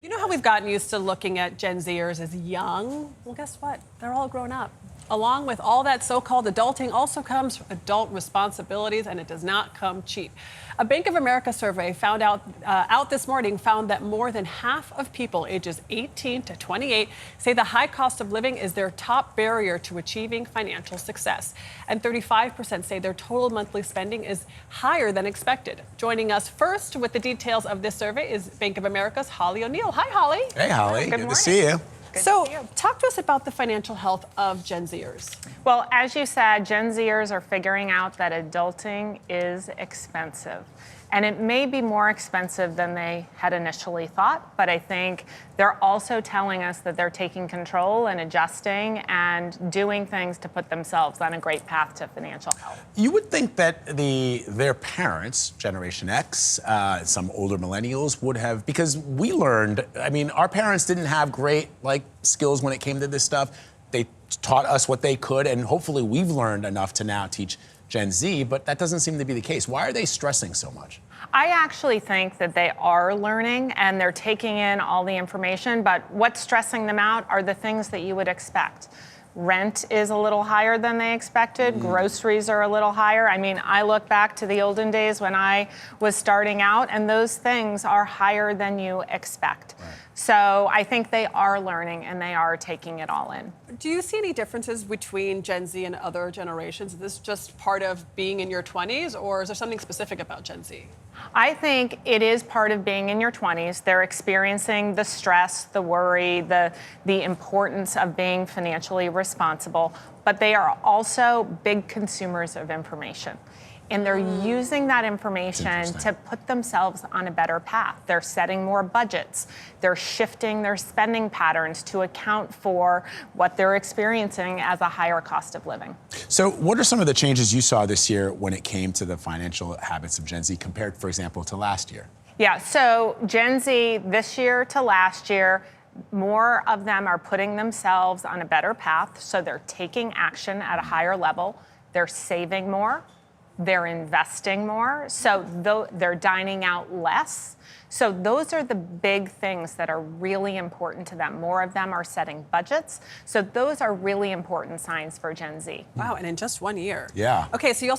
You know how we've gotten used to looking at Gen Zers as young? Well, guess what? They're all grown up. Along with all that so-called adulting also comes adult responsibilities, and it does not come cheap. A Bank of America survey found out this morning found that more than half of people ages 18 to 28 say the high cost of living is their top barrier to achieving financial success. And 35% say their total monthly spending is higher than expected. Joining us first with the details of this survey is Bank of America's Holly O'Neill. Hi, Holly. Hey, Holly. Good morning. to see you. So, talk to us about the financial health of Gen Zers. Well, as you said, Gen Zers are figuring out that adulting is expensive. And it may be more expensive than they had initially thought, but I think they're also telling us that they're taking control and adjusting and doing things to put themselves on a great path to financial health. You would think that their parents, Generation X, some older millennials would have, because we learned, I mean, our parents didn't have great skills when it came to this stuff. They taught us what they could, and hopefully we've learned enough to now teach Gen Z, but that doesn't seem to be the case. Why are they stressing so much? I actually think that they are learning and they're taking in all the information, but what's stressing them out are the things that you would expect. Rent is a little higher than they expected. Groceries are a little higher. I mean, I look back to the olden days when I was starting out, and those things are higher than you expect. Right. So I think they are learning and they are taking it all in. Do you see any differences between Gen Z and other generations? Is this just part of being in your 20s, or is there something specific about Gen Z? I think it is part of being in your 20s. They're experiencing the stress, the worry, the importance of being financially responsible, but they are also big consumers of information. And they're using that information to put themselves on a better path. They're setting more budgets. They're shifting their spending patterns to account for what they're experiencing as a higher cost of living. So what are some of the changes you saw this year when it came to the financial habits of Gen Z compared, for example, to last year? Yeah, so Gen Z this year to last year, more of them are putting themselves on a better path. So they're taking action at a higher level. They're saving more. They're investing more, so they're dining out less. So those are the big things that are really important to them. More of them are setting budgets. So those are really important signs for Gen Z. Wow, and in just 1 year. Yeah. Okay, so you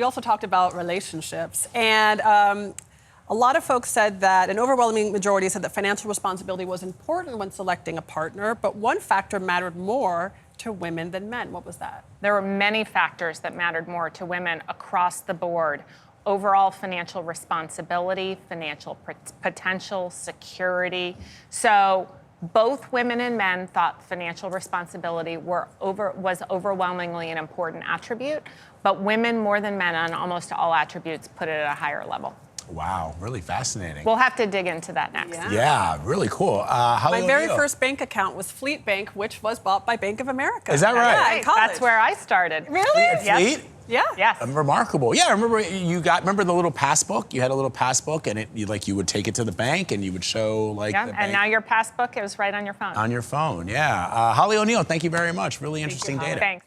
also talked about relationships, and a lot of folks said that, an overwhelming majority said that financial responsibility was important when selecting a partner, but one factor mattered more to women than men. What was that? There were many factors that mattered more to women across the board. Overall financial responsibility, financial potential, security. So both women and men thought financial responsibility was overwhelmingly an important attribute, but women more than men on almost all attributes put it at a higher level. Wow, really fascinating. We'll have to dig into that next. Yeah, really cool. My very first bank account was Fleet Bank, which was bought by Bank of America. Is that right? Yeah, in college. That's where I started. Really? Yes. Fleet? Yeah. Yes. Remarkable. Yeah, I remember remember the little passbook? You had a little passbook, and you would take it to the bank and you would show the bank. And now your passbook is right on your phone. On your phone, yeah. Holly O'Neill, thank you very much. Really interesting data. Thanks.